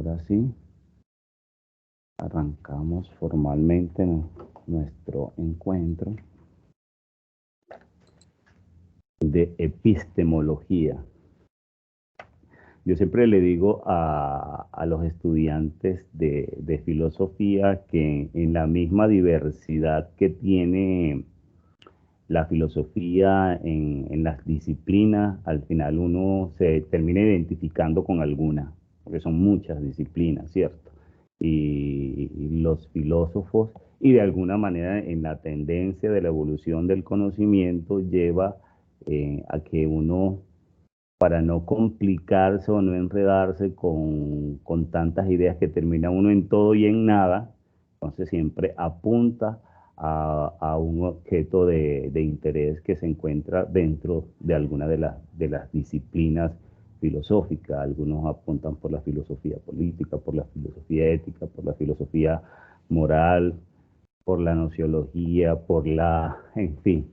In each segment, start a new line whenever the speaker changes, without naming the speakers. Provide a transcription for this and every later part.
Ahora sí, arrancamos formalmente nuestro encuentro de epistemología. Yo siempre le digo a los estudiantes de filosofía que en la misma diversidad que tiene la filosofía en las disciplinas, al final uno se termina identificando con alguna, porque son muchas disciplinas, ¿cierto? Y los filósofos, y de alguna manera en la tendencia de la evolución del conocimiento lleva a que uno, para no complicarse o no enredarse con tantas ideas que termina uno en todo y en nada, entonces siempre apunta a un objeto de interés que se encuentra dentro de alguna de las disciplinas filosóficas. Algunos apuntan por la filosofía política, por la filosofía ética, por la filosofía moral, por la nociología, en fin,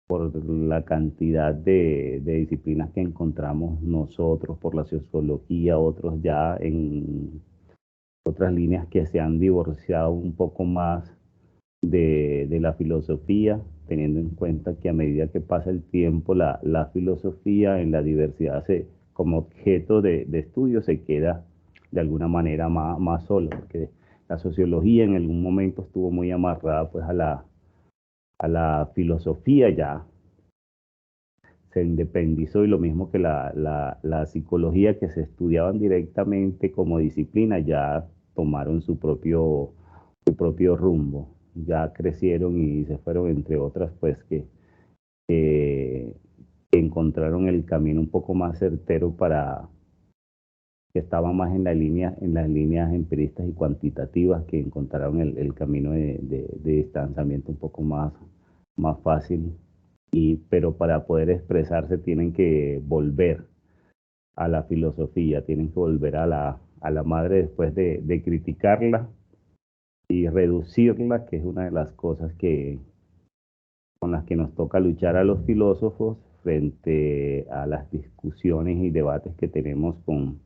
por la cantidad de disciplinas que encontramos nosotros, por la sociología, otros ya en otras líneas que se han divorciado un poco más de la filosofía, teniendo en cuenta que a medida que pasa el tiempo, la filosofía en la diversidad como objeto de estudio se queda de alguna manera más solo, porque la sociología en algún momento estuvo muy amarrada pues a la filosofía, ya se independizó, y lo mismo que la psicología, que se estudiaban directamente como disciplina, ya tomaron su propio rumbo, ya crecieron y se fueron, entre otras, pues que encontraron el camino un poco más certero que estaba más en en las líneas empiristas y cuantitativas, que encontraron el camino de distanciamiento un poco más fácil. Pero para poder expresarse tienen que volver a la filosofía, tienen que volver a la madre después de criticarla y reducirla, que es una de las cosas con las que nos toca luchar a los filósofos frente a las discusiones y debates que tenemos con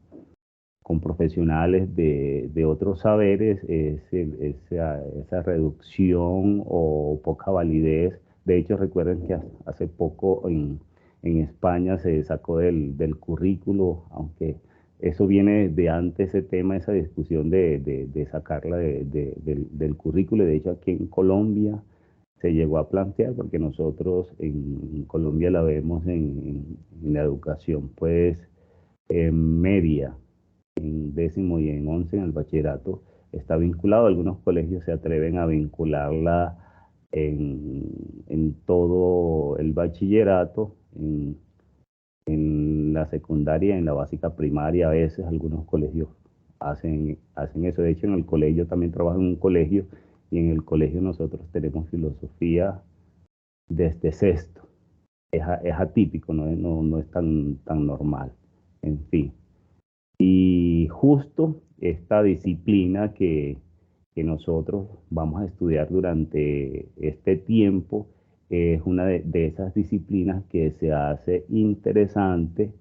profesionales de otros saberes, esa reducción o poca validez. De hecho, recuerden que hace poco en España se sacó del currículo, aunque eso viene de antes, ese tema, esa discusión de sacarla del currículo. De hecho, aquí en Colombia se llegó a plantear, porque nosotros en Colombia la vemos en la educación, pues, media, en décimo y en once, en el bachillerato, está vinculado. Algunos colegios se atreven a vincularla en todo el bachillerato, en la secundaria, en la básica primaria. A veces algunos colegios hacen eso. De hecho, en el colegio, también trabajo en un colegio, y en el colegio nosotros tenemos filosofía desde sexto. Es atípico, no es tan normal. En fin. Y justo esta disciplina que nosotros vamos a estudiar durante este tiempo es una de esas disciplinas que se hace interesante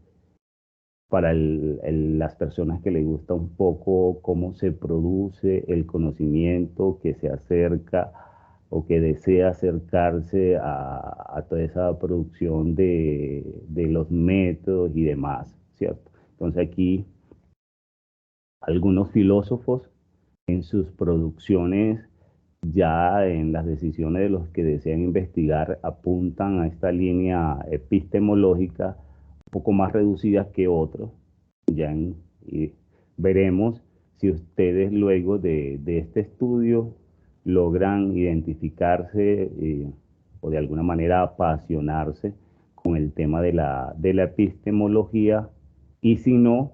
para las personas que les gusta un poco cómo se produce el conocimiento, que se acerca o que desea acercarse a toda esa producción de los métodos y demás, ¿cierto? Entonces aquí algunos filósofos en sus producciones, ya en las decisiones de los que desean investigar, apuntan a esta línea epistemológica un poco más reducida que otros. Y veremos si ustedes luego de este estudio logran identificarse o de alguna manera apasionarse con el tema de la epistemología, y si no,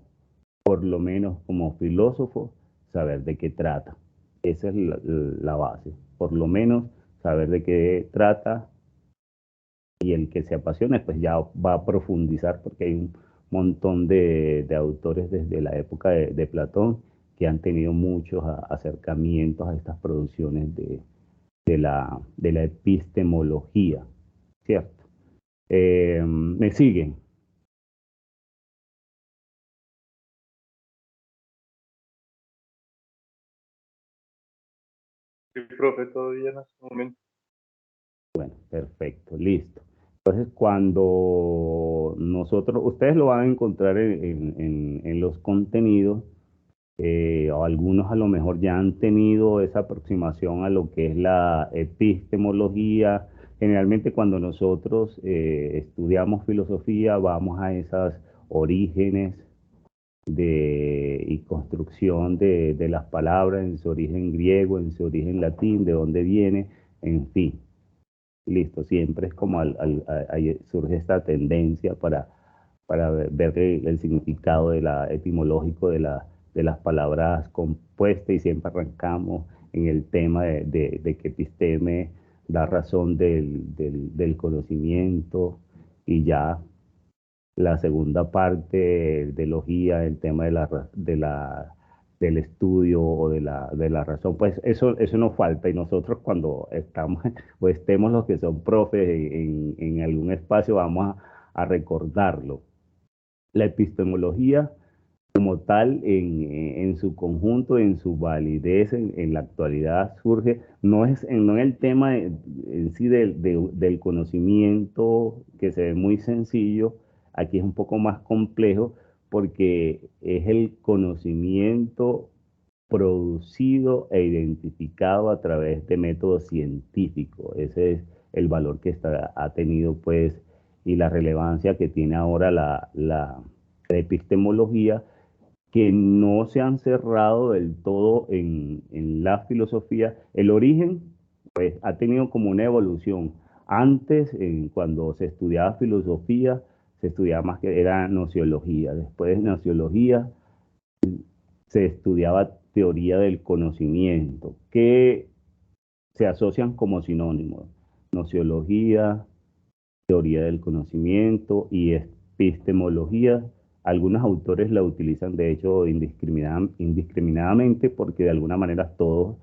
por lo menos como filósofo, saber de qué trata. Esa es la base. Por lo menos saber de qué trata, y el que se apasione pues ya va a profundizar, porque hay un montón de autores desde la época de Platón que han tenido muchos acercamientos a estas producciones de la epistemología, ¿cierto? ¿Me siguen?
Sí, profe, todavía en este momento.
Bueno, perfecto, listo. Entonces, cuando nosotros, ustedes lo van a encontrar en los contenidos, o algunos a lo mejor ya han tenido esa aproximación a lo que es la epistemología. Generalmente cuando nosotros estudiamos filosofía, vamos a esos orígenes y construcción de las palabras en su origen griego, en su origen latín, de dónde viene, en fin. Listo, siempre es como ahí surge esta tendencia para ver el significado de etimológico de las palabras compuestas y siempre arrancamos en el tema de que episteme da razón del conocimiento y ya la segunda parte de logía, el tema del estudio o de la razón, pues eso no falta y nosotros cuando estamos o estemos los que son profes en algún espacio vamos a recordarlo. La epistemología como tal en su conjunto, en su validez en la actualidad surge, no en el tema en sí del conocimiento que se ve muy sencillo, aquí es un poco más complejo porque es el conocimiento producido e identificado a través de métodos científicos. Ese es el valor que ha tenido pues y la relevancia que tiene ahora la epistemología, que no se han cerrado del todo en la filosofía. El origen, pues, ha tenido como una evolución. Antes, cuando se estudiaba filosofía, se estudiaba más que era nociología. Después de nociología, se estudiaba teoría del conocimiento, que se asocian como sinónimos. Nociología, teoría del conocimiento y epistemología. Algunos autores la utilizan de hecho indiscriminadamente porque de alguna manera todos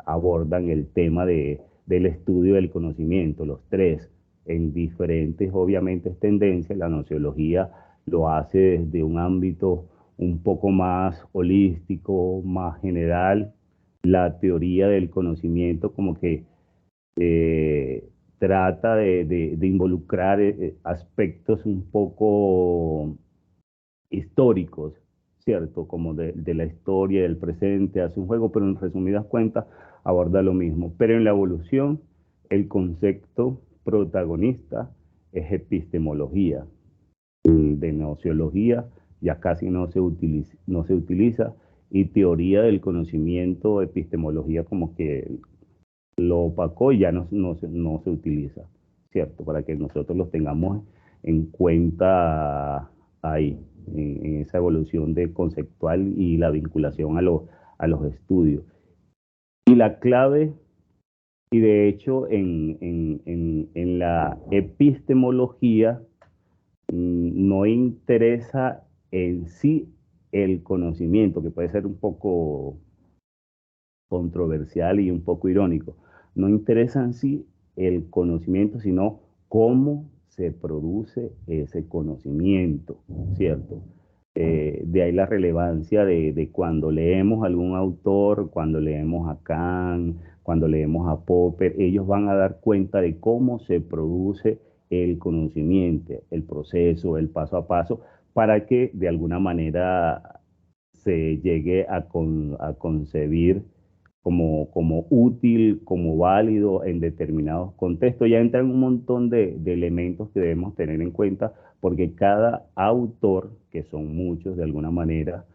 abordan el tema del estudio del conocimiento, los tres, en diferentes obviamente tendencias. La nociología lo hace desde un ámbito un poco más holístico, más general. La teoría del conocimiento como que eh, trata de involucrar aspectos un poco históricos, ¿cierto? Como de la historia, del presente, hace un juego, pero en resumidas cuentas aborda lo mismo. Pero en la evolución, el concepto protagonista es epistemología. De nociología ya casi no se utiliza y teoría del conocimiento, epistemología como que lo opacó y ya no se utiliza, ¿cierto? Para que nosotros los tengamos en cuenta ahí, en esa evolución de conceptual y la vinculación a los estudios. Y la clave, y de hecho en la epistemología no interesa en sí el conocimiento, que puede ser un poco controversial y un poco irónico. No interesa en sí el conocimiento, sino cómo se produce ese conocimiento, ¿cierto? De ahí la relevancia de cuando leemos a algún autor, cuando leemos a Kant, cuando leemos a Popper, ellos van a dar cuenta de cómo se produce el conocimiento, el proceso, el paso a paso, para que de alguna manera se llegue a concebir como útil, como válido en determinados contextos. Ya entran un montón de elementos que debemos tener en cuenta porque cada autor, que son muchos de alguna manera,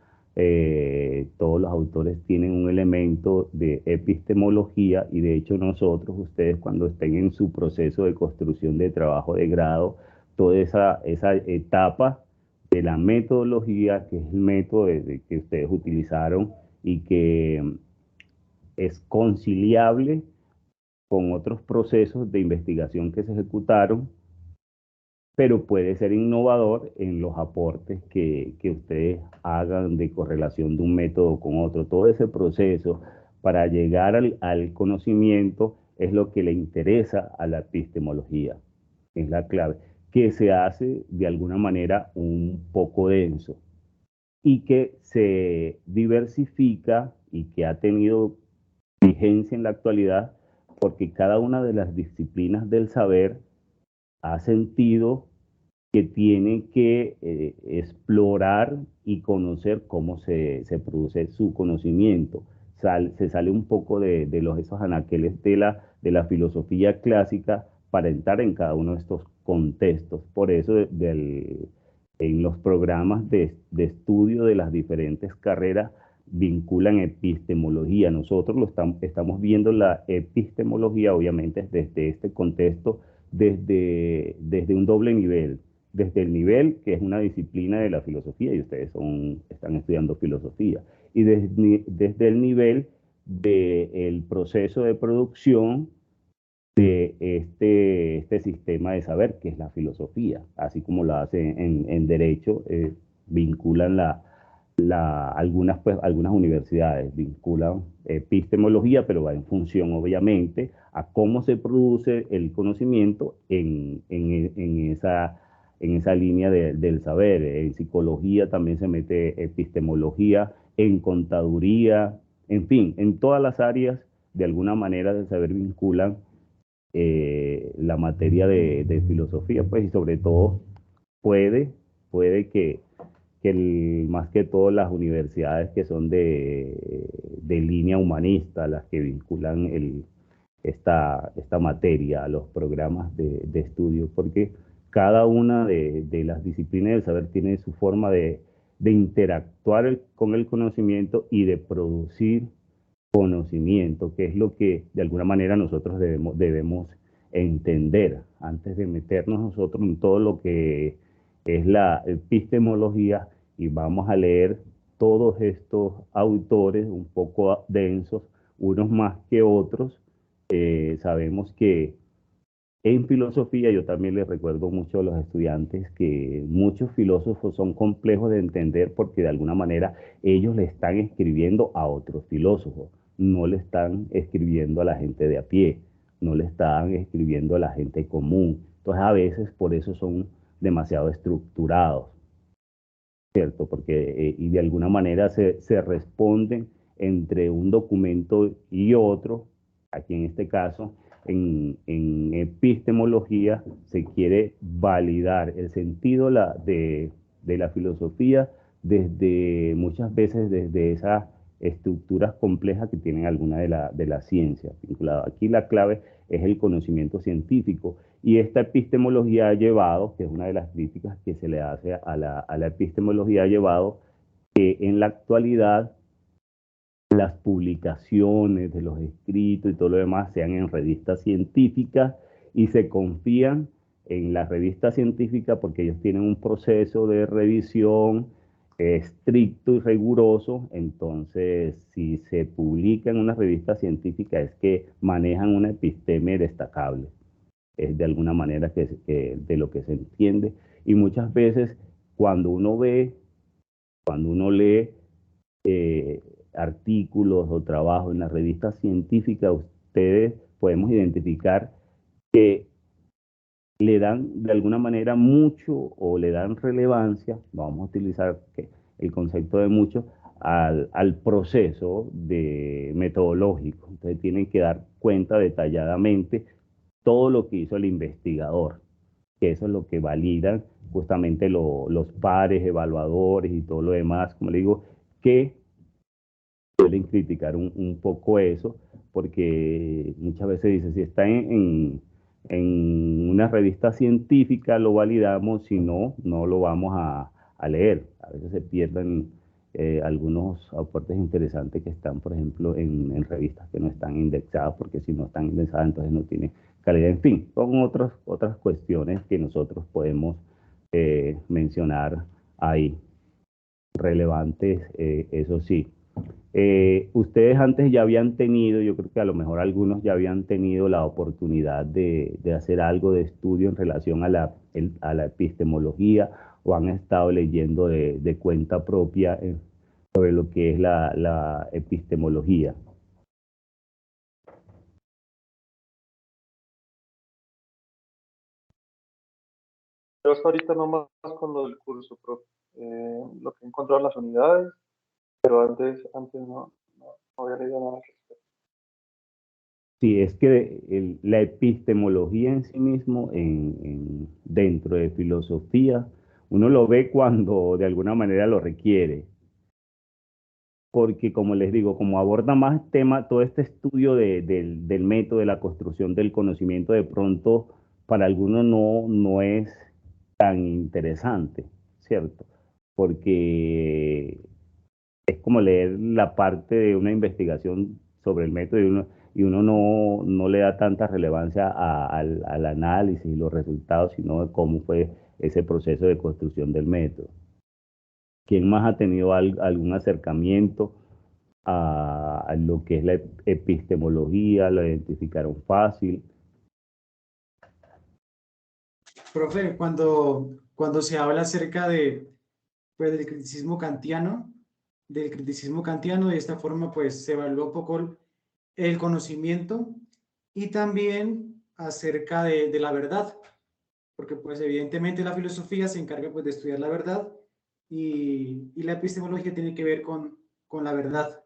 todos los autores tienen un elemento de epistemología y de hecho nosotros, ustedes cuando estén en su proceso de construcción de trabajo de grado, toda esa etapa de la metodología, que es el método que ustedes utilizaron y que es conciliable con otros procesos de investigación que se ejecutaron, pero puede ser innovador en los aportes que ustedes hagan de correlación de un método con otro. Todo ese proceso para llegar al conocimiento es lo que le interesa a la epistemología, es la clave, que se hace de alguna manera un poco denso y que se diversifica y que ha tenido vigencia en la actualidad, porque cada una de las disciplinas del saber ha sentido que tiene que explorar y conocer cómo se produce su conocimiento. Se sale un poco de esos anaqueles de la filosofía clásica para entrar en cada uno de estos contextos. Por eso en los programas de estudio de las diferentes carreras vinculan epistemología. Nosotros estamos viendo la epistemología, obviamente, desde este contexto, desde un doble nivel. Desde el nivel que es una disciplina de la filosofía, y ustedes están estudiando filosofía, y desde el nivel del proceso de producción de este sistema de saber, que es la filosofía, así como lo hacen en derecho, vinculan algunas universidades vinculan epistemología, pero va en función, obviamente, a cómo se produce el conocimiento en esa línea del saber. En psicología también se mete epistemología, en contaduría, en fin, en todas las áreas, de alguna manera, del saber vinculan la materia de filosofía, pues, y sobre todo puede que más que todo las universidades que son de línea humanista, las que vinculan esta materia a los programas de estudio, porque cada una de las disciplinas del saber tiene su forma de interactuar con el conocimiento y de producir conocimiento, que es lo que de alguna manera nosotros debemos entender antes de meternos nosotros en todo lo que es la epistemología, y vamos a leer todos estos autores un poco densos, unos más que otros. Sabemos que en filosofía, yo también les recuerdo mucho a los estudiantes que muchos filósofos son complejos de entender porque de alguna manera ellos le están escribiendo a otros filósofos, no le están escribiendo a la gente de a pie, no le están escribiendo a la gente común. Entonces a veces por eso son demasiado estructurados, ¿cierto? Porque y de alguna manera se responden entre un documento y otro. Aquí en este caso, en epistemología, se quiere validar el sentido de la filosofía desde muchas veces desde esas estructuras complejas que tienen alguna de la ciencia vinculada. Aquí la clave es el conocimiento científico, y esta epistemología ha llevado, que es una de las críticas que se le hace a la epistemología, ha llevado que en la actualidad las publicaciones de los escritos y todo lo demás sean en revistas científicas, y se confían en las revistas científicas porque ellos tienen un proceso de revisión estricto y riguroso. Entonces, si se publica en una revista científica es que manejan una episteme destacable, es de alguna manera de lo que se entiende. Y muchas veces cuando cuando uno lee eh, artículos o trabajos en las revistas científicas, ustedes podemos identificar que le dan de alguna manera mucho o le dan relevancia, vamos a utilizar el concepto de mucho, al proceso metodológico. Entonces tienen que dar cuenta detalladamente todo lo que hizo el investigador, que eso es lo que validan justamente los pares, evaluadores y todo lo demás, como le digo, que suelen criticar un poco eso, porque muchas veces dicen, si está en una revista científica lo validamos, si no, no lo vamos a leer. A veces se pierden algunos aportes interesantes que están, por ejemplo, en revistas que no están indexadas, porque si no están indexadas entonces no tiene calidad. En fin, son otras cuestiones que nosotros podemos mencionar ahí, relevantes, eso sí. Ustedes antes ya habían tenido, yo creo que a lo mejor algunos ya habían tenido la oportunidad de hacer algo de estudio en relación a a la epistemología, o han estado leyendo de cuenta propia sobre lo que es la epistemología.
Yo hasta ahorita nomás con lo del curso, profe. Lo que he encontrado en las unidades, pero antes no había leído nada.
Sí, es que la epistemología en sí mismo, dentro de filosofía, uno lo ve cuando de alguna manera lo requiere, porque como les digo, como aborda más tema, todo este estudio del método, de la construcción del conocimiento, de pronto para algunos no es tan interesante, ¿cierto? Porque es como leer la parte de una investigación sobre el método y uno no le da tanta relevancia al análisis y los resultados, sino de cómo fue ese proceso de construcción del método. ¿Quién más ha tenido algún acercamiento a lo que es la epistemología? ¿Lo identificaron fácil?
Profe, cuando se habla acerca de, pues, del criticismo kantiano, de esta forma pues se evalúa un poco el conocimiento y también acerca de la verdad, porque pues evidentemente la filosofía se encarga pues de estudiar la verdad y la epistemología tiene que ver con la verdad.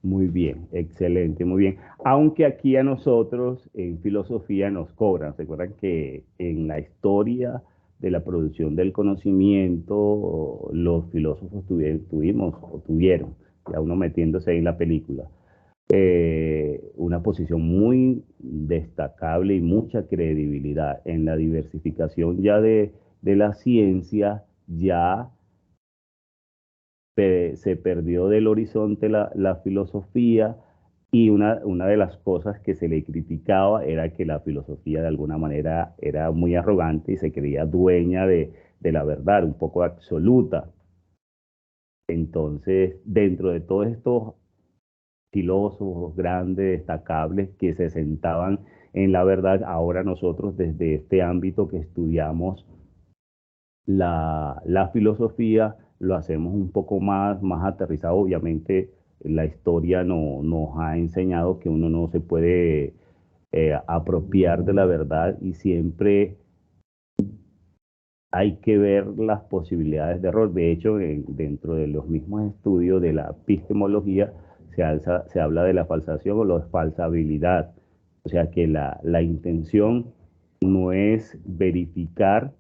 Muy bien, excelente, muy bien. Aunque aquí a nosotros en filosofía nos cobran. ¿Se acuerdan que en la historia de la producción del conocimiento los filósofos tuvimos o tuvieron, ya uno metiéndose ahí en la película, una posición muy destacable y mucha credibilidad en la diversificación ya de la ciencia? Ya se perdió del horizonte la filosofía, y una de las cosas que se le criticaba era que la filosofía de alguna manera era muy arrogante y se creía dueña de la verdad, un poco absoluta. Entonces, dentro de todos estos filósofos grandes, destacables, que se sentaban en la verdad, ahora nosotros desde este ámbito que estudiamos la filosofía, lo hacemos un poco más aterrizado. Obviamente, la historia nos ha enseñado que uno no se puede apropiar de la verdad, y siempre hay que ver las posibilidades de error. De hecho, dentro de los mismos estudios de la epistemología se habla de la falsación o la falsabilidad. O sea que la intención no es verificar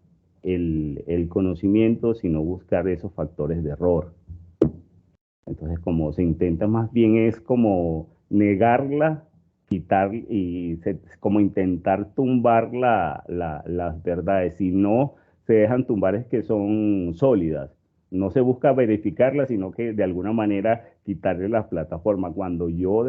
el conocimiento, sino buscar esos factores de error. Entonces, como se intenta más bien es como negarla, quitar como intentar tumbar las verdades. Si no se dejan tumbar es que son sólidas. No se busca verificarlas, sino que de alguna manera quitarle las plataformas. Cuando yo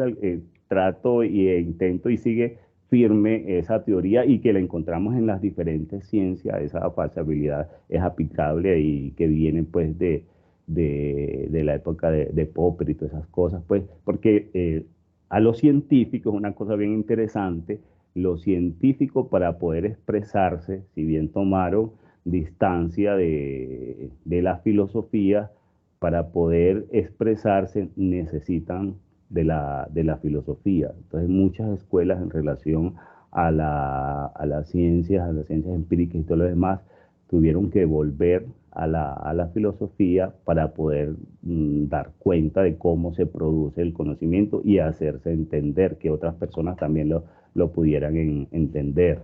trato e intento y sigue firme esa teoría y que la encontramos en las diferentes ciencias, esa falsabilidad es aplicable y que viene pues de la época de Popper y todas esas cosas, pues, porque a los científicos, una cosa bien interesante, los científicos para poder expresarse, si bien tomaron distancia de la filosofía, para poder expresarse necesitan de la filosofía. Entonces, muchas escuelas en relación a las ciencias empíricas y todo lo demás, tuvieron que volver a la filosofía para poder dar cuenta de cómo se produce el conocimiento y hacerse entender, que otras personas también lo pudieran entender.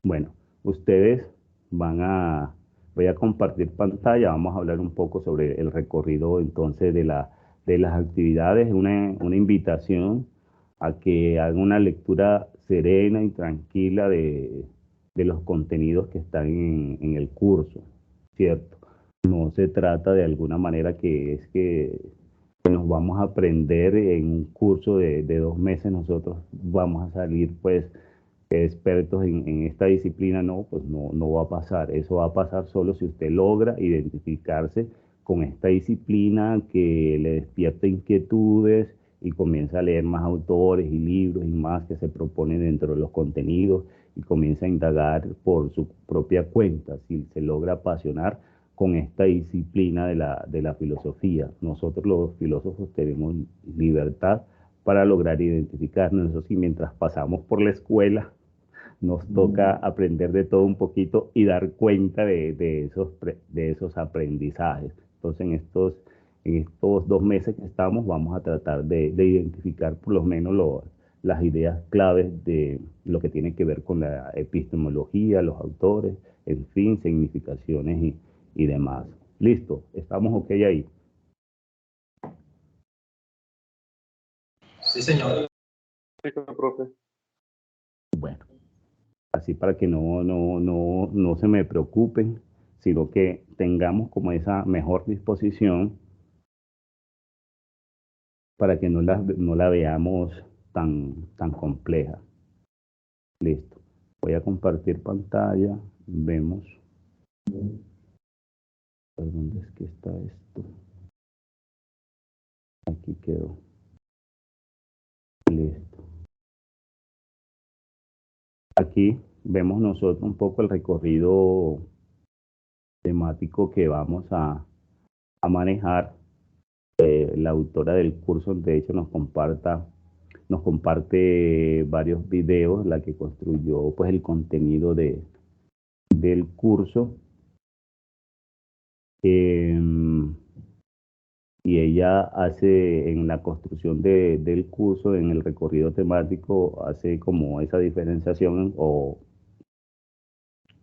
Bueno, ustedes voy a compartir pantalla, vamos a hablar un poco sobre el recorrido entonces de las actividades, una invitación a que hagan una lectura serena y tranquila de los contenidos que están en el curso, ¿cierto? No se trata de alguna manera que nos vamos a aprender en un curso de 2 meses, nosotros vamos a salir pues expertos en esta disciplina. No, pues no va a pasar. Eso va a pasar solo si usted logra identificarse con esta disciplina, que le despierta inquietudes y comienza a leer más autores y libros y más que se proponen dentro de los contenidos, y comienza a indagar por su propia cuenta, si se logra apasionar con esta disciplina de la filosofía. Nosotros los filósofos tenemos libertad para lograr identificarnos. Eso sí, mientras pasamos por la escuela, nos toca aprender de todo un poquito y dar cuenta de esos aprendizajes. Entonces, en estos 2 meses que estamos, vamos a tratar de identificar por lo menos las ideas claves de lo que tiene que ver con la epistemología, los autores, en fin, significaciones y demás. Listo, estamos ok ahí.
Sí, señor.
Sí, profe.
Bueno, así para que no se me preocupen, sino que tengamos como esa mejor disposición para que no la veamos tan compleja. Listo. Voy a compartir pantalla. Vemos. ¿Dónde es que está esto? Aquí quedó. Listo. Aquí vemos nosotros un poco el recorrido temático que vamos a manejar. La autora del curso, de hecho, nos comparte varios videos, la que construyó pues el contenido del curso. Y ella hace en la construcción del curso, en el recorrido temático, hace como esa diferenciación o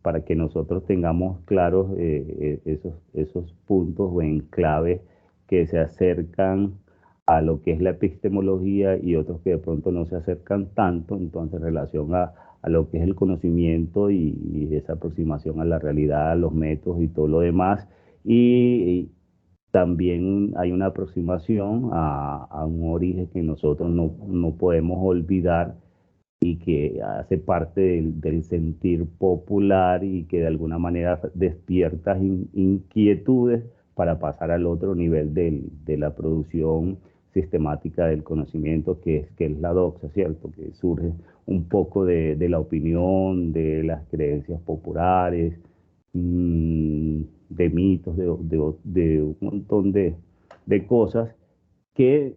para que nosotros tengamos claros esos puntos o enclaves que se acercan a lo que es la epistemología y otros que de pronto no se acercan tanto, entonces en relación a lo que es el conocimiento y esa aproximación a la realidad, a los métodos y todo lo demás. Y también hay una aproximación a un origen que nosotros no podemos olvidar y que hace parte del sentir popular y que de alguna manera despierta inquietudes para pasar al otro nivel de la producción sistemática del conocimiento, que es la doxa, ¿cierto? Que surge un poco de la opinión, de las creencias populares, de mitos, de un montón de cosas que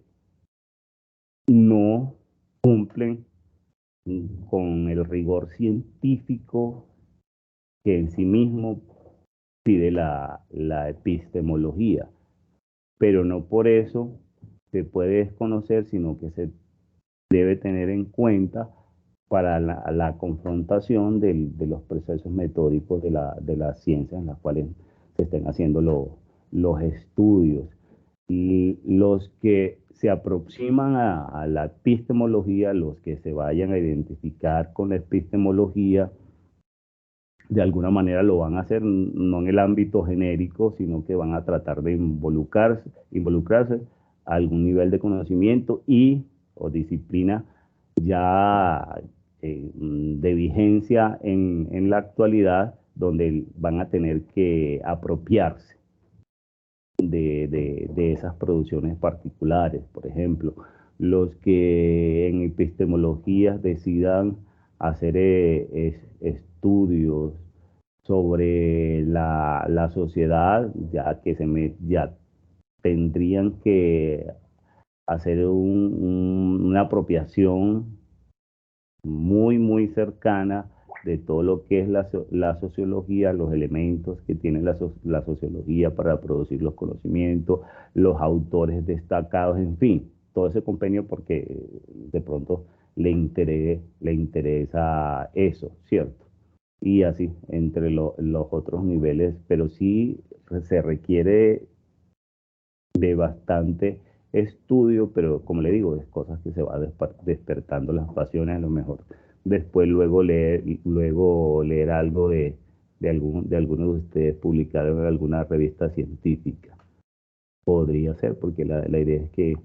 no cumplen con el rigor científico que en sí mismo pide la epistemología, pero no por eso se puede desconocer, sino que se debe tener en cuenta para la confrontación de los procesos metódicos de las ciencias en las cuales se estén haciendo los estudios. Y los que se aproximan a la epistemología, los que se vayan a identificar con la epistemología, de alguna manera lo van a hacer no en el ámbito genérico, sino que van a tratar de involucrarse a algún nivel de conocimiento o disciplina ya de vigencia en la actualidad, donde van a tener que apropiarse de esas producciones particulares. Por ejemplo, los que en epistemologías decidan hacer estudios sobre la sociedad, ya tendrían que hacer una apropiación muy cercana de todo lo que es la sociología, los elementos que tiene la sociología para producir los conocimientos, los autores destacados, en fin, todo ese compendio porque de pronto le interesa eso, ¿cierto? Y así, entre los otros niveles, pero sí se requiere de bastante estudio, pero como le digo, es cosas que se va despertando las pasiones, a lo mejor después luego leer algo de alguno de ustedes publicado en alguna revista científica. Podría ser, porque la idea es que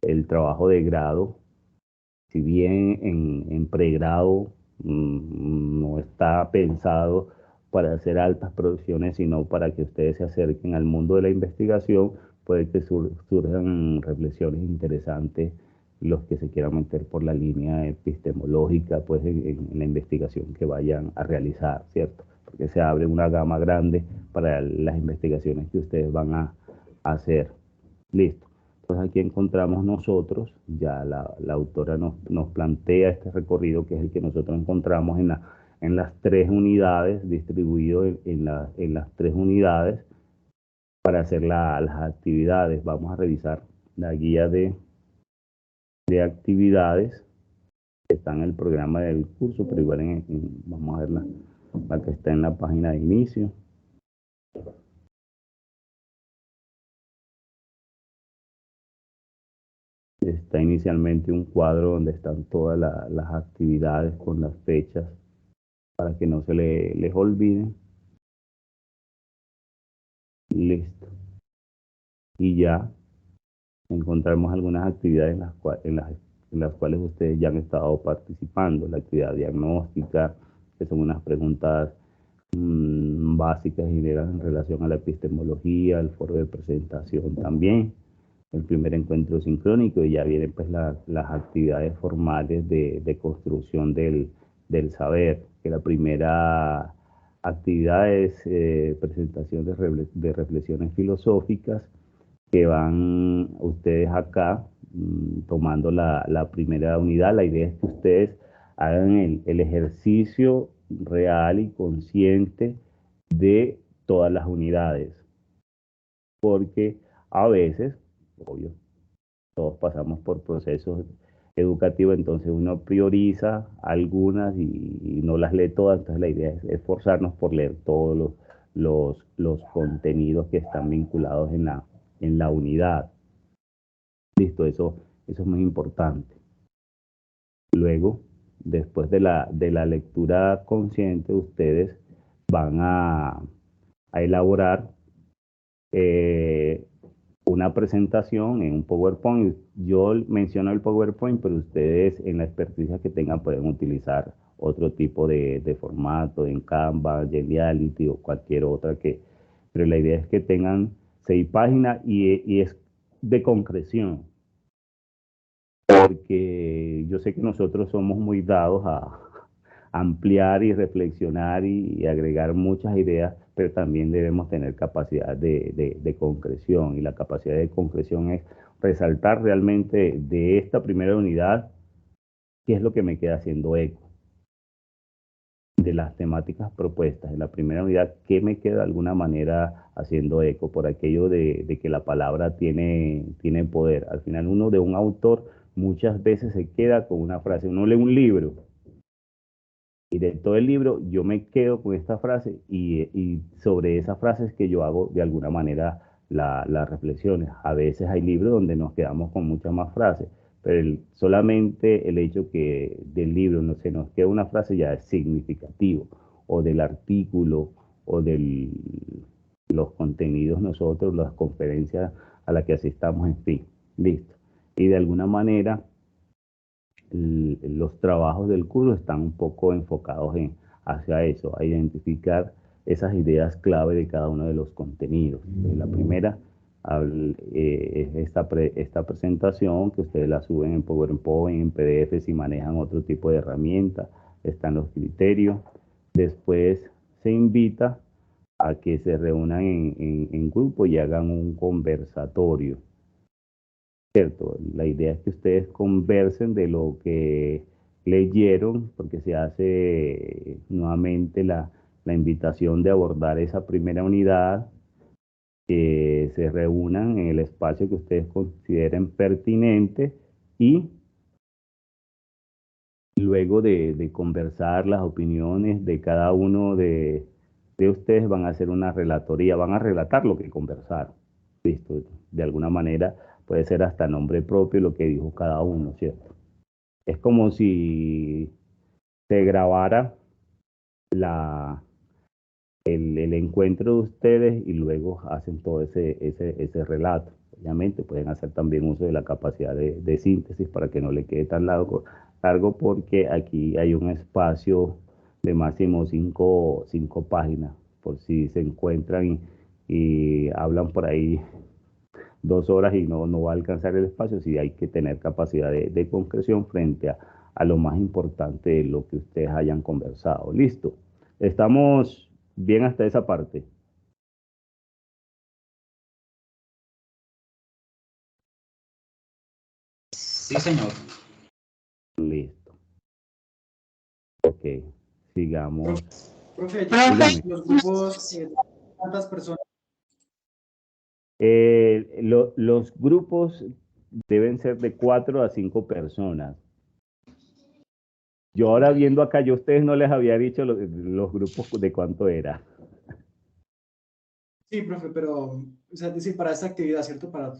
el trabajo de grado, si bien en pregrado no está pensado para hacer altas producciones, sino para que ustedes se acerquen al mundo de la investigación, puede que surjan reflexiones interesantes los que se quieran meter por la línea epistemológica, pues en la investigación que vayan a realizar, ¿cierto? Porque se abre una gama grande para las investigaciones que ustedes van a hacer. Listo. Entonces aquí encontramos nosotros, ya la autora nos plantea este recorrido que es el que nosotros encontramos en las 3 unidades, distribuido en las 3 unidades, para hacer las actividades. Vamos a revisar la guía de actividades que está en el programa del curso, pero igual vamos a ver la que está en la página de inicio. Está inicialmente un cuadro donde están todas las actividades con las fechas para que no se les olviden. Listo. Y ya encontramos algunas actividades en las cuales ustedes ya han estado participando. La actividad diagnóstica, que son unas preguntas básicas y generales en relación a la epistemología, el foro de presentación también, el primer encuentro sincrónico, y ya vienen pues las actividades formales de construcción del saber, que la primera actividad es presentación de reflexiones filosóficas, que van ustedes acá tomando la primera unidad. La idea es que ustedes hagan el ejercicio real y consciente de todas las unidades, porque a veces, obvio, todos pasamos por procesos educativos, entonces uno prioriza algunas y no las lee todas. Entonces la idea es esforzarnos por leer todos los contenidos que están vinculados en la unidad. Listo, eso es muy importante. Luego, después de la lectura consciente, ustedes van a elaborar una presentación en un PowerPoint. Yo menciono el PowerPoint, pero ustedes en la experticia que tengan pueden utilizar otro tipo de formato, en Canva, Geniality o cualquier otra pero la idea es que tengan 6 páginas y es de concreción, porque yo sé que nosotros somos muy dados a ampliar y reflexionar y agregar muchas ideas, pero también debemos tener capacidad de concreción, y la capacidad de concreción es resaltar realmente de esta primera unidad qué es lo que me queda haciendo eco de las temáticas propuestas. En la primera unidad, ¿qué me queda de alguna manera haciendo eco? Por aquello de que la palabra tiene poder. Al final, uno de un autor muchas veces se queda con una frase. Uno lee un libro y de todo el libro yo me quedo con esta frase, y sobre esas frases que yo hago de alguna manera las reflexiones. A veces hay libros donde nos quedamos con muchas más frases, pero solamente el hecho que del libro no se nos queda una frase ya es significativo, o del artículo, o de los contenidos nosotros, las conferencias a las que asistamos, en fin, listo. Y de alguna manera los trabajos del curso están un poco enfocados hacia eso, a identificar esas ideas clave de cada uno de los contenidos. La primera es esta presentación, que ustedes la suben en PowerPoint, en PDF, si manejan otro tipo de herramienta. Están los criterios. Después se invita a que se reúnan en grupo y hagan un conversatorio. ¿Cierto? La idea es que ustedes conversen de lo que leyeron, porque se hace nuevamente la invitación de abordar esa primera unidad, que se reúnan en el espacio que ustedes consideren pertinente, y luego de conversar las opiniones de cada uno de ustedes, van a hacer una relatoría, van a relatar lo que conversaron. Listo, de alguna manera puede ser hasta nombre propio lo que dijo cada uno, ¿cierto? Es como si se grabara el encuentro de ustedes y luego hacen todo ese relato. Obviamente pueden hacer también uso de la capacidad de síntesis para que no le quede tan largo, porque aquí hay un espacio de máximo 5 páginas, por si se encuentran y hablan por ahí 2 horas y no va a alcanzar el espacio. Sí hay que tener capacidad de concreción frente a lo más importante de lo que ustedes hayan conversado. Listo. Estamos bien hasta esa parte.
Sí, señor.
Listo. Ok, sigamos.
Profe,
Dígame.
los grupos, ¿cuántas personas?
Los grupos deben ser de 4 a 5 personas. Yo ahora viendo acá, yo a ustedes no les había dicho los grupos de cuánto era.
Sí, profe, pero, o sea, es decir, para esta actividad, ¿cierto? Para...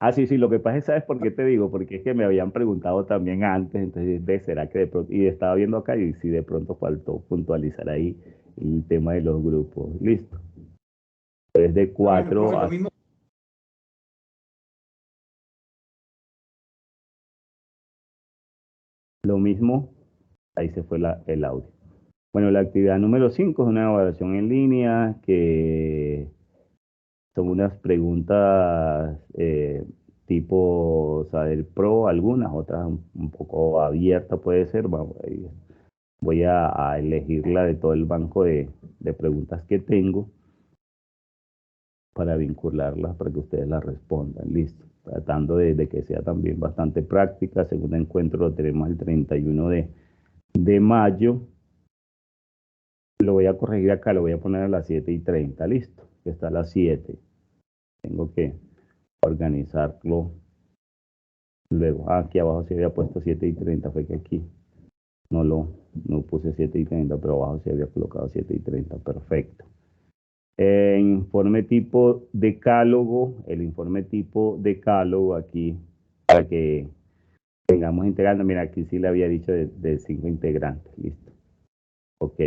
Ah, sí, sí, lo que pasa es, ¿sabes por qué te digo? Porque es que me habían preguntado también antes, entonces, ¿será que de pronto? Y estaba viendo acá y si de pronto faltó puntualizar ahí el tema de los grupos. Listo. Es de
Ah, bueno, profe,
4
lo
a...
mismo.
Lo mismo, ahí se fue el audio. Bueno, la actividad número 5 es una evaluación en línea que son unas preguntas tipo saber pro, algunas, otras un poco abiertas puede ser. Vamos, voy a elegirla de todo el banco de preguntas que tengo para vincularlas para que ustedes las respondan. Listo. Tratando de que sea también bastante práctica. Segundo encuentro lo tenemos el 31 de mayo. Lo voy a corregir acá, lo voy a poner a las 7:30. Listo. Que está a las 7. Tengo que organizarlo. Luego, aquí abajo se había puesto 7:30, fue que aquí no puse 7:30, pero abajo se había colocado 7:30, perfecto. Informe tipo decálogo, el informe tipo decálogo aquí, para que tengamos integrando, mira, aquí sí le había dicho de 5 integrantes, listo. Ok.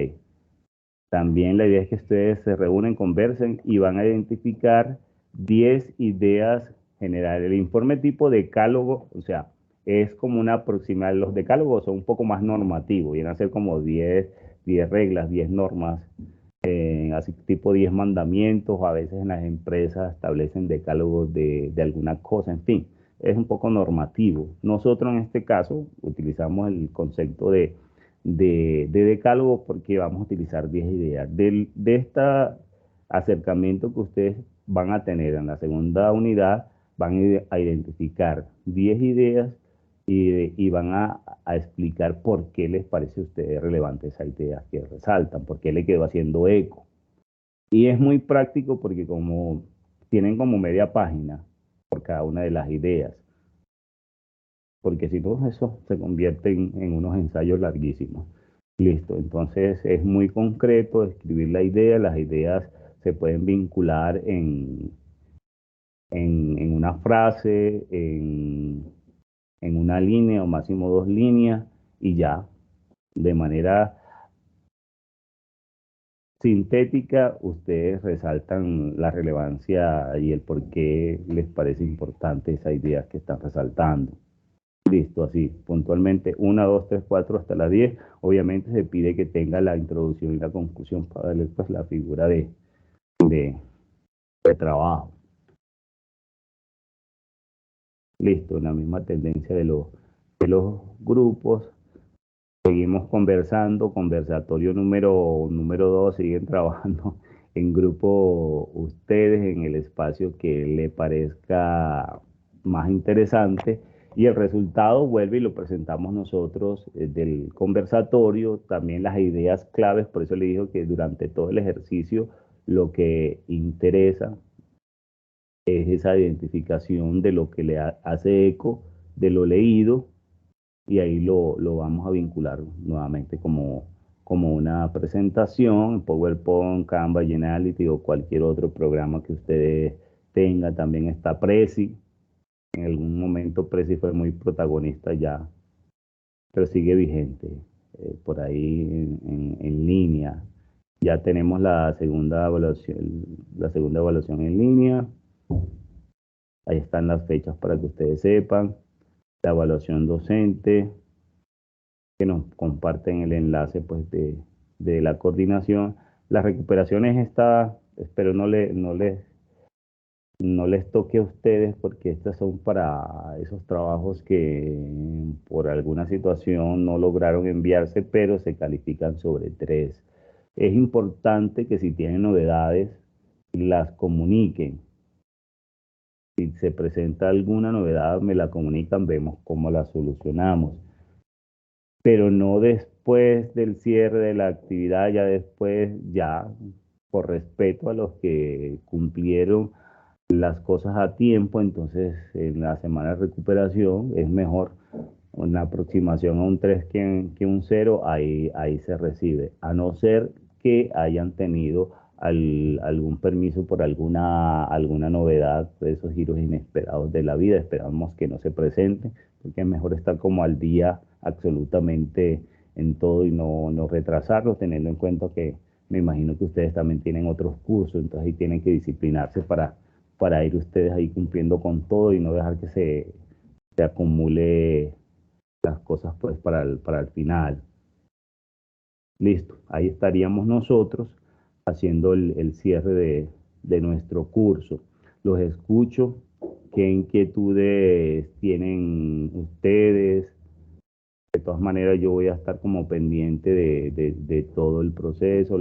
También la idea es que ustedes se reúnen, conversen y van a identificar 10 ideas generales. El informe tipo decálogo, o sea, es como una aproximación. Los decálogos son un poco más normativos, vienen a ser como 10 reglas, 10 normas, así tipo 10 mandamientos. A veces en las empresas establecen decálogos de alguna cosa, en fin, es un poco normativo. Nosotros en este caso utilizamos el concepto de decálogo porque vamos a utilizar 10 ideas. De este acercamiento que ustedes van a tener en la segunda unidad, van a identificar 10 ideas y van a explicar por qué les parece a ustedes relevante esa idea que resaltan, por qué le quedó haciendo eco. Y es muy práctico porque como tienen como media página por cada una de las ideas, porque si no, eso se convierte en unos ensayos larguísimos. Listo, entonces es muy concreto escribir la idea, las ideas se pueden vincular en una frase, en una línea o máximo 2 líneas y ya, de manera sintética, ustedes resaltan la relevancia y el por qué les parece importante esa idea que están resaltando. Listo, así, puntualmente, 1, 2, 3, 4 hasta la 10. Obviamente se pide que tenga la introducción y la conclusión para darle pues la figura de, de trabajo. Listo, la misma tendencia de los grupos. Seguimos conversando, conversatorio número 2, siguen trabajando en grupo ustedes en el espacio que le parezca más interesante y el resultado vuelve y lo presentamos nosotros del conversatorio, también las ideas claves, por eso le digo que durante todo el ejercicio lo que interesa es esa identificación de lo que le hace eco, de lo leído y ahí lo vamos a vincular nuevamente como una presentación en PowerPoint, Canva, Geniality o cualquier otro programa que ustedes tengan. También está Prezi. En algún momento Prezi fue muy protagonista ya, pero sigue vigente por ahí en línea. Ya tenemos la segunda evaluación en línea. Ahí están las fechas para que ustedes sepan. La evaluación docente, que nos comparten el enlace pues, de la coordinación. Las recuperaciones espero no les toque a ustedes porque estas son para esos trabajos que por alguna situación no lograron enviarse, pero se califican sobre 3. Es importante que si tienen novedades, las comuniquen. Si se presenta alguna novedad, me la comunican, vemos cómo la solucionamos, pero no después del cierre de la actividad, ya después, ya por respeto a los que cumplieron las cosas a tiempo, entonces en la semana de recuperación es mejor una aproximación a un 3 que un 0, ahí se recibe, a no ser que hayan tenido algún permiso por alguna novedad de esos giros inesperados de la vida. Esperamos que no se presente, porque es mejor estar como al día absolutamente en todo y no retrasarlo, teniendo en cuenta que me imagino que ustedes también tienen otros cursos, entonces ahí tienen que disciplinarse para ir ustedes ahí cumpliendo con todo y no dejar que se acumule las cosas pues para el final. Listo, ahí estaríamos nosotros haciendo el cierre de nuestro curso. Los escucho. ¿Qué inquietudes tienen ustedes? De todas maneras, yo voy a estar como pendiente de todo el proceso.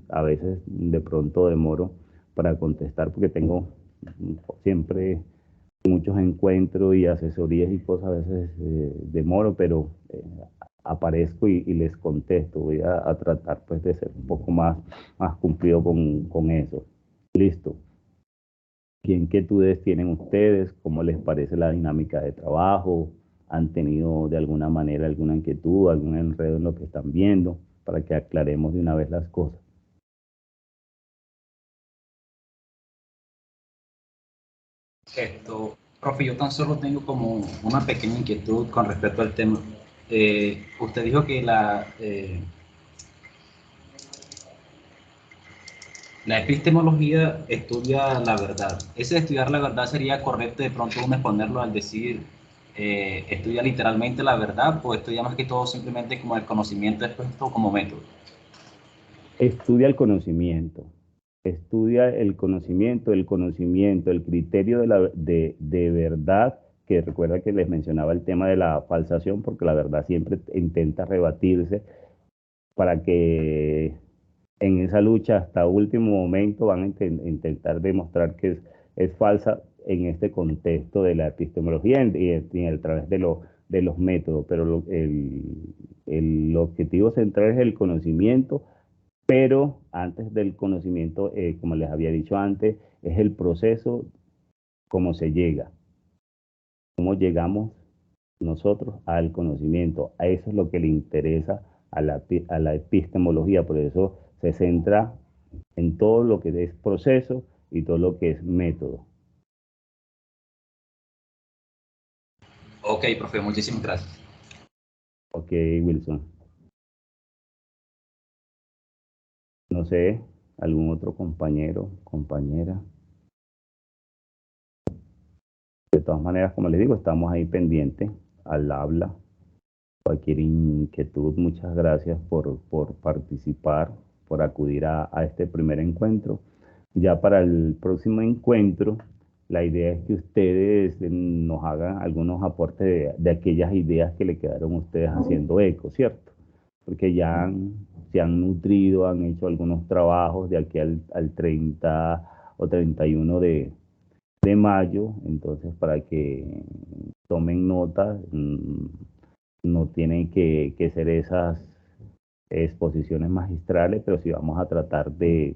A veces de pronto demoro para contestar porque tengo siempre muchos encuentros y asesorías y cosas. A veces demoro, pero aparezco y les contesto. Voy a tratar pues de ser un poco más cumplido con eso. Listo. ¿Qué inquietudes tienen ustedes? ¿Cómo les parece la dinámica de trabajo? ¿Han tenido de alguna manera alguna inquietud, algún enredo en lo que están viendo? Para que aclaremos de una vez las cosas.
Profe, yo tan solo tengo como una pequeña inquietud con respecto al tema. Usted dijo que la epistemología estudia la verdad. ¿Ese de estudiar la verdad sería correcto de pronto uno exponerlo al decir estudia literalmente la verdad, o estudia más que todo simplemente como el conocimiento expuesto como método?
Estudia el conocimiento. Estudia el conocimiento, el criterio de verdad, que recuerda que les mencionaba el tema de la falsación, porque la verdad siempre intenta rebatirse para que en esa lucha hasta último momento van a intentar demostrar que es falsa en este contexto de la epistemología y a través de los métodos, pero el objetivo central es el conocimiento, pero antes del conocimiento, como les había dicho antes, es el proceso, cómo se llega, cómo llegamos nosotros al conocimiento. A eso es lo que le interesa a la epistemología, por eso se centra en todo lo que es proceso y todo lo que es método.
Ok, profe, muchísimas gracias.
Ok, Wilson. No sé, algún otro compañero, compañera. De todas maneras, como les digo, estamos ahí pendientes al habla. Cualquier inquietud, muchas gracias por participar, por acudir a este primer encuentro. Ya para el próximo encuentro, la idea es que ustedes nos hagan algunos aportes de aquellas ideas que le quedaron a ustedes haciendo eco, ¿cierto? Porque ya se han nutrido, han hecho algunos trabajos de aquí al 30 o 31 de mayo, entonces para que tomen nota, no tienen que ser esas exposiciones magistrales, pero sí vamos a tratar de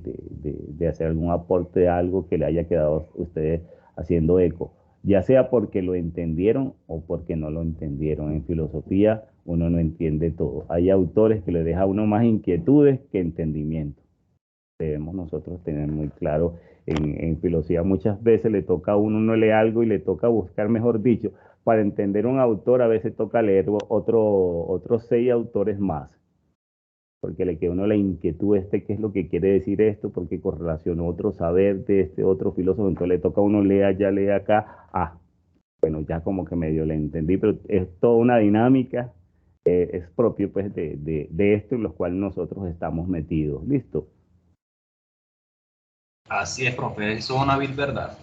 hacer algún aporte de algo que le haya quedado a ustedes haciendo eco, ya sea porque lo entendieron o porque no lo entendieron. En filosofía uno no entiende todo. Hay autores que le dejan a uno más inquietudes que entendimiento. Debemos nosotros tener muy claro en filosofía. Muchas veces le toca a uno, uno lee algo y le toca buscar, mejor dicho, para entender un autor, a veces toca leer otros 6 autores más, porque le queda a uno la inquietud qué es lo que quiere decir esto, porque correlacionó otro saber de este otro filósofo, entonces le toca a uno lea allá, lea acá, bueno, ya como que medio le entendí, pero es toda una dinámica, es propio pues de esto en lo cual nosotros estamos metidos. ¿Listo?
Así es, profe, eso es una vil verdad.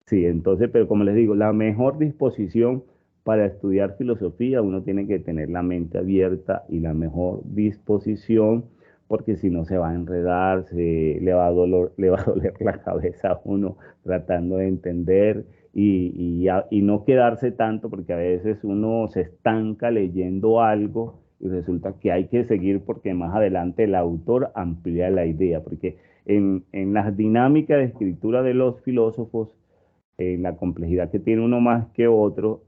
Sí, entonces, pero como les digo, la mejor disposición para estudiar filosofía, uno tiene que tener la mente abierta y la mejor disposición, porque si no se va a enredar, le va a doler la cabeza a uno tratando de entender y no quedarse tanto, porque a veces uno se estanca leyendo algo y resulta que hay que seguir porque más adelante el autor amplía la idea, porque en las dinámicas de escritura de los filósofos, en la complejidad que tiene uno más que otro,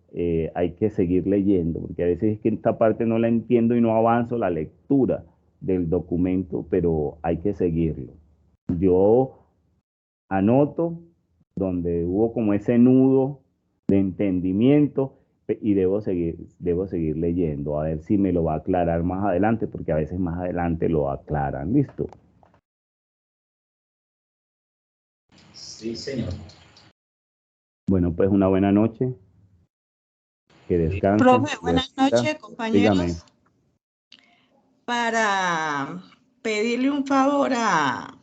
hay que seguir leyendo, porque a veces es que esta parte no la entiendo y no avanzo la lectura del documento, pero hay que seguirlo. Yo anoto donde hubo como ese nudo de entendimiento y debo seguir leyendo, a ver si me lo va a aclarar más adelante, porque a veces más adelante lo aclaran. ¿Listo?
Sí, señor.
Bueno, pues una buena noche. Que descansen.
Profe, buenas noches, compañeros.
Dígame.
Para pedirle un favor a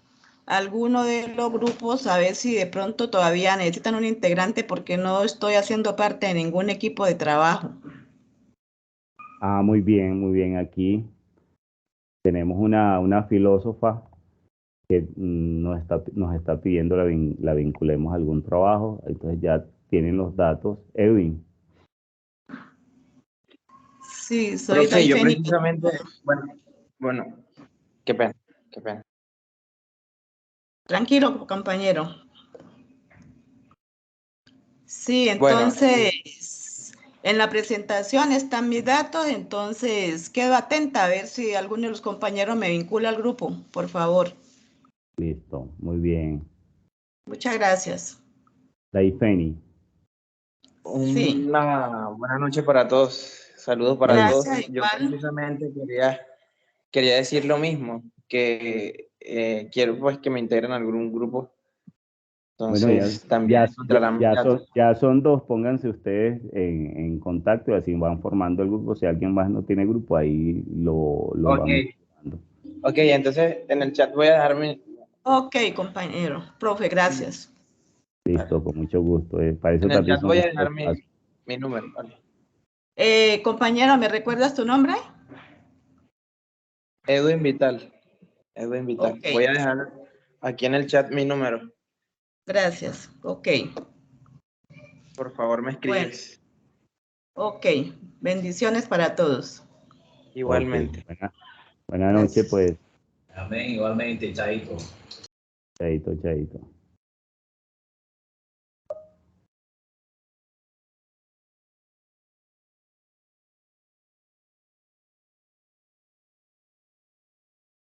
alguno de los grupos, a ver si de pronto todavía necesitan un integrante, porque no estoy haciendo parte de ningún equipo de trabajo.
Ah, muy bien, muy bien. Aquí tenemos una filósofa que nos está pidiendo la vinculemos a algún trabajo. Entonces ya tienen los datos. Edwin.
Sí, soy
Profe, yo
Daifeni.
precisamente, bueno, qué pena, qué pena.
Tranquilo, compañero. Sí,
Bueno,
entonces, en la presentación están mis datos, entonces quedo atenta a ver si alguno de los compañeros me vincula al grupo, por favor.
Listo, muy bien.
Muchas gracias.
Daifeni.
Sí.
una buena noche para todos. Saludos para
Gracias,
todos. Yo
igual.
precisamente quería decir lo mismo, que quiero pues que me integren a algún grupo.
Bueno,
Entonces también encontrarán mis datos.
ya son dos, pónganse ustedes en contacto y así van formando el grupo. Si alguien más no tiene grupo, ahí lo vamos formando.
Ok, entonces en el chat voy a dejar
Ok, compañero. Profe, gracias.
Listo, con mucho gusto. Para eso
en el
también
chat voy a
son
dejar
estos espacios.
mi número. Vale.
Compañero, ¿me recuerdas tu nombre?
Edwin Vital. Edwin Vital.
Ok.
Voy a dejar aquí en el chat mi número.
Gracias. Ok.
Por favor, me escribes.
Bueno. Ok. Bendiciones para todos.
Igualmente.
Okay. Buena noche,
Gracias.
pues.
Amén, igualmente, chaito.
Chaito, chaito.